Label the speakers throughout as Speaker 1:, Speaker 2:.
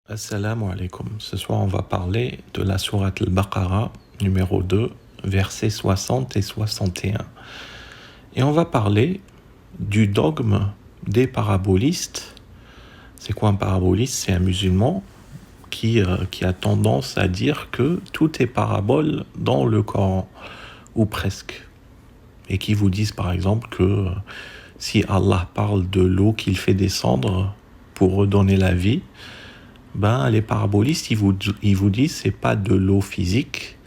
Speaker 1: Assalamu alaikum. Ce soir, on va parler de la sourate Al-Baqarah, numéro 2, versets 60 et 61. Et on va parler du dogme des parabolistes. C'est quoi un paraboliste? C'est un musulman qui a tendance à dire que tout est parabole dans le Coran, ou presque. Et qui vous disent par exemple que si Allah parle de l'eau qu'il fait descendre pour redonner la vie, les parabolistes, ils vous disent c'est pas de l'eau physique.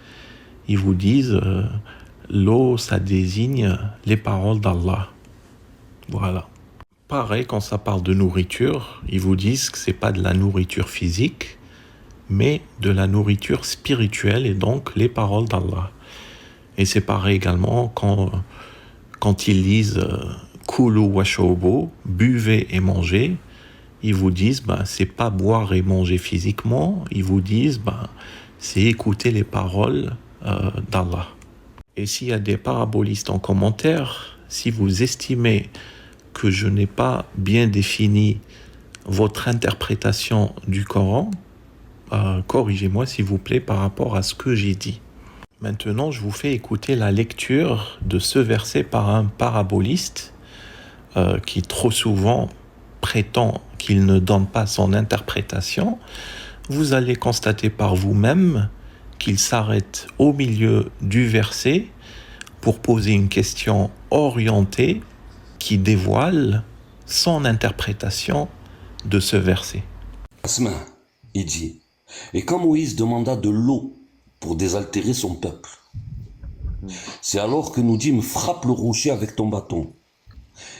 Speaker 1: Ils vous disent l'eau, ça désigne les paroles d'Allah. Voilà. Pareil, quand ça parle de nourriture, ils vous disent que c'est pas de la nourriture physique, mais de la nourriture spirituelle et donc les paroles d'Allah. Et c'est pareil également quand ils lisent Kulu washrubu, buvez et mangez. Ils vous disent, c'est pas boire et manger physiquement. Ils vous disent, c'est écouter les paroles d'Allah. Et s'il y a des parabolistes en commentaire, si vous estimez que je n'ai pas bien défini votre interprétation du Coran, corrigez-moi s'il vous plaît par rapport à ce que j'ai dit. Maintenant, je vous fais écouter la lecture de ce verset par un paraboliste qui trop souvent prétend qu'il ne donne pas son interprétation. Vous allez constater par vous-même qu'il s'arrête au milieu du verset pour poser une question orientée qui dévoile son interprétation de ce verset.
Speaker 2: Asma, il dit, et quand Moïse demanda de l'eau pour désaltérer son peuple, c'est alors que nous dîmes frappe le rocher avec ton bâton.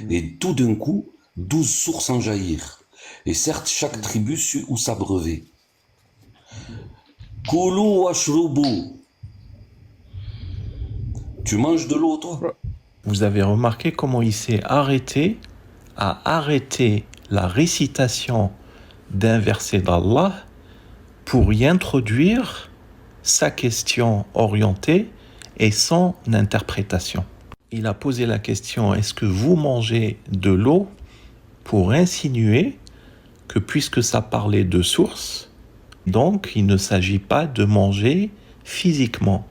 Speaker 2: Et tout d'un coup, 12 sources en jaillirent. Et certes, chaque tribu sut où s'abreuver. Koulou washrubu. Tu manges de l'eau, toi?
Speaker 1: Vous avez remarqué comment il s'est arrêté à arrêter la récitation d'un verset d'Allah pour y introduire sa question orientée et son interprétation. Il a posé la question, est-ce que vous mangez de l'eau, pour insinuer que puisque ça parlait de source, donc il ne s'agit pas de manger physiquement.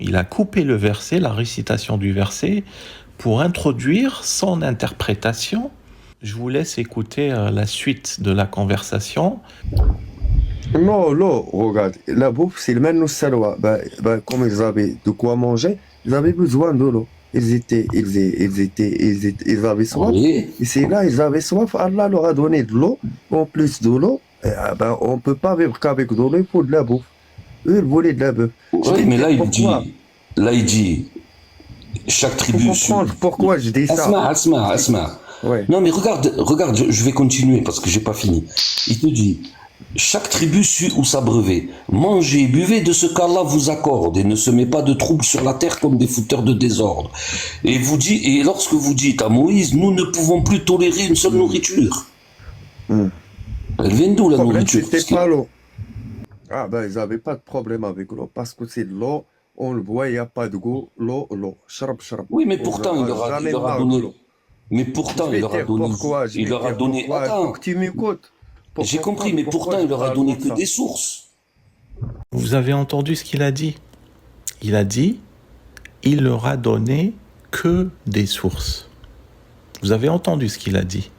Speaker 1: Il a coupé le verset, la récitation du verset, pour introduire son interprétation. Je vous laisse écouter la suite de la conversation.
Speaker 3: Non, regarde, la bouffe, c'est le même salwa. Comme ils avaient de quoi manger, ils avaient besoin de l'eau. Ils avaient soif.
Speaker 2: Oui.
Speaker 3: Et c'est là, ils avaient soif. Allah leur a donné de l'eau. En plus de l'eau, on ne peut pas vivre qu'avec de l'eau, il faut de la bouffe. Eux, ils voulaient de la bouffe.
Speaker 2: Oui, mais là, il dit, chaque tribu sut.
Speaker 3: Pourquoi je dis ça?
Speaker 2: Asma.
Speaker 3: Ouais.
Speaker 2: Non, mais regarde, je vais continuer parce que j'ai pas fini. Il te dit, chaque tribu sut où s'abreuver. Mangez et buvez de ce qu'Allah vous accorde et ne semez pas de troubles sur la terre comme des fouteurs de désordre. Et lorsque vous dites à Moïse, nous ne pouvons plus tolérer une seule nourriture. Elle vient d'où la nourriture?
Speaker 3: C'était pas l'eau. Ils n'avaient pas de problème avec l'eau parce que c'est de l'eau, on le voit, il n'y a pas de goût. L'eau. Shrab.
Speaker 2: Oui, mais pourtant, il leur a donné. Mais pourtant, il leur a donné. Il leur a donné.
Speaker 3: Attends. Faut que tu m'écoutes.
Speaker 2: J'ai compris, mais pourtant, il leur a donné que des sources.
Speaker 1: Vous avez entendu ce qu'il a dit? Il a dit, il leur a donné que des sources. Vous avez entendu ce qu'il a dit?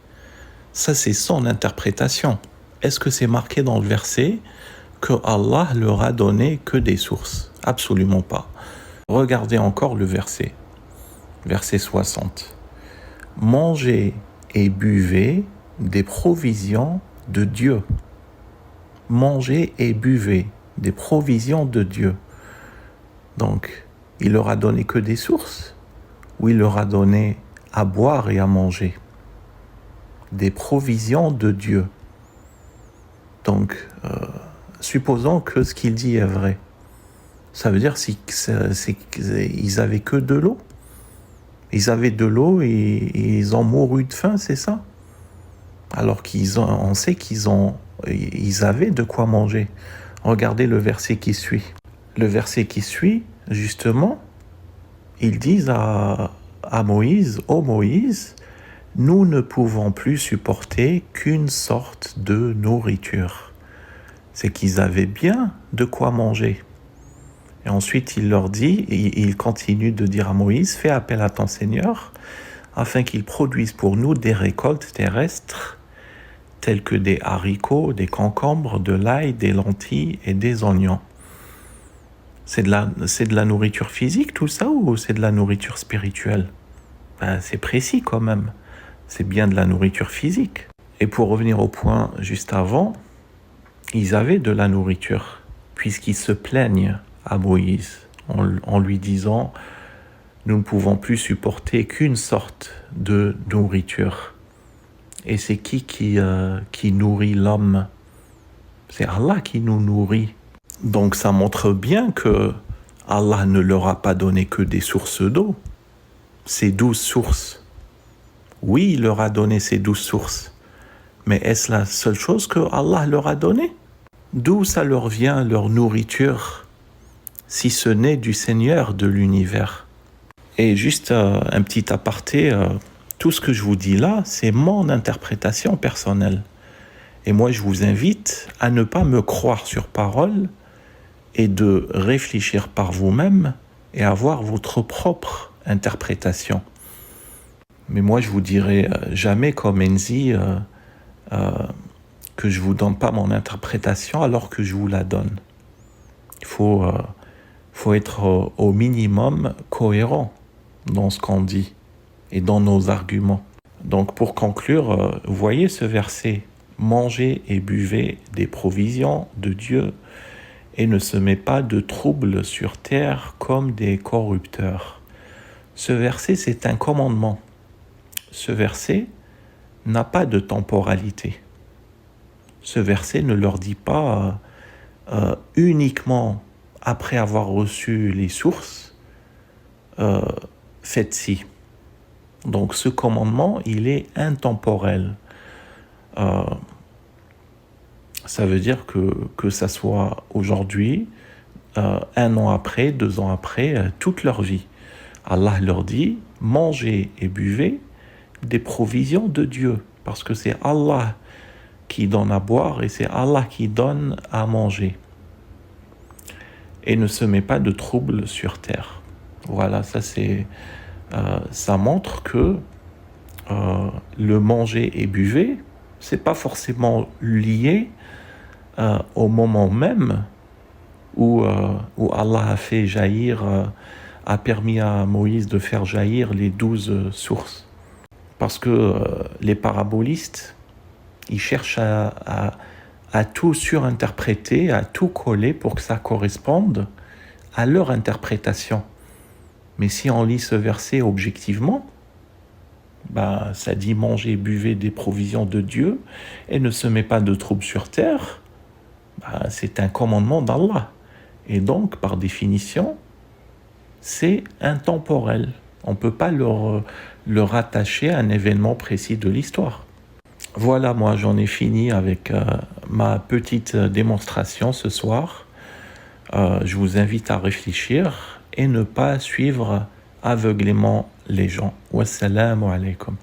Speaker 1: Ça, c'est son interprétation. Est-ce que c'est marqué dans le verset que Allah leur a donné que des sources? Absolument pas. Regardez encore le verset. Verset 60. Mangez et buvez des provisions de Dieu. Mangez et buvez des provisions de Dieu. Donc, il leur a donné que des sources, ou il leur a donné à boire et à manger? Des provisions de Dieu. Donc, supposons que ce qu'il dit est vrai. Ça veut dire qu'ils avaient que de l'eau. Ils avaient de l'eau et ils ont mouru de faim, c'est ça? Alors on sait ils avaient de quoi manger. Regardez le verset qui suit. Le verset qui suit, justement, ils disent à Moïse, « Ô Moïse, nous ne pouvons plus supporter qu'une sorte de nourriture. c'est qu'ils avaient bien de quoi manger. Et ensuite, il leur dit, et il continue de dire à Moïse, fais appel à ton Seigneur, afin qu'il produise pour nous des récoltes terrestres, telles que des haricots, des concombres, de l'ail, des lentilles et des oignons. C'est de la nourriture physique tout ça, ou c'est de la nourriture spirituelle? C'est précis quand même. C'est bien de la nourriture physique. Et pour revenir au point juste avant, ils avaient de la nourriture, puisqu'ils se plaignent à Moïse en lui disant « Nous ne pouvons plus supporter qu'une sorte de nourriture. » Et c'est qui nourrit l'homme? C'est Allah qui nous nourrit. Donc ça montre bien que Allah ne leur a pas donné que des sources d'eau, ces 12 sources. Oui, il leur a donné ces 12 sources, mais est-ce la seule chose que Allah leur a donnée? D'où ça leur vient, leur nourriture, si ce n'est du Seigneur de l'univers? Et juste un petit aparté, tout ce que je vous dis là, c'est mon interprétation personnelle. Et moi, je vous invite à ne pas me croire sur parole et de réfléchir par vous-même et avoir votre propre interprétation. Mais moi, je vous dirai jamais comme Enzi que je vous donne pas mon interprétation alors que je vous la donne. Il faut être au minimum cohérent dans ce qu'on dit et dans nos arguments. Donc pour conclure, voyez ce verset, mangez et buvez des provisions de Dieu et ne semez pas de troubles sur terre comme des corrupteurs. Ce verset, c'est un commandement. Ce verset n'a pas de temporalité. Ce verset ne leur dit pas uniquement après avoir reçu les sources, faites ci. Donc ce commandement, il est intemporel. Ça veut dire que ça soit aujourd'hui, 1 an après, 2 ans après, toute leur vie. Allah leur dit, mangez et buvez des provisions de Dieu, parce que c'est Allah qui donne à boire et c'est Allah qui donne à manger. Et ne semez pas de troubles sur terre. Voilà, ça montre que le manger et buvez, c'est pas forcément lié au moment même où Allah a permis à Moïse de faire jaillir les 12 sources. Parce que les parabolistes, ils cherchent à tout surinterpréter, à tout coller pour que ça corresponde à leur interprétation. Mais si on lit ce verset objectivement, ça dit mangez et buvez des provisions de Dieu et ne semez pas de troubles sur terre. C'est un commandement d'Allah. Et donc, par définition, c'est intemporel. On ne peut pas le rattacher à un événement précis de l'histoire. Voilà, moi j'en ai fini avec ma petite démonstration ce soir. Je vous invite à réfléchir et ne pas suivre aveuglément les gens. Wassalamu alaikum.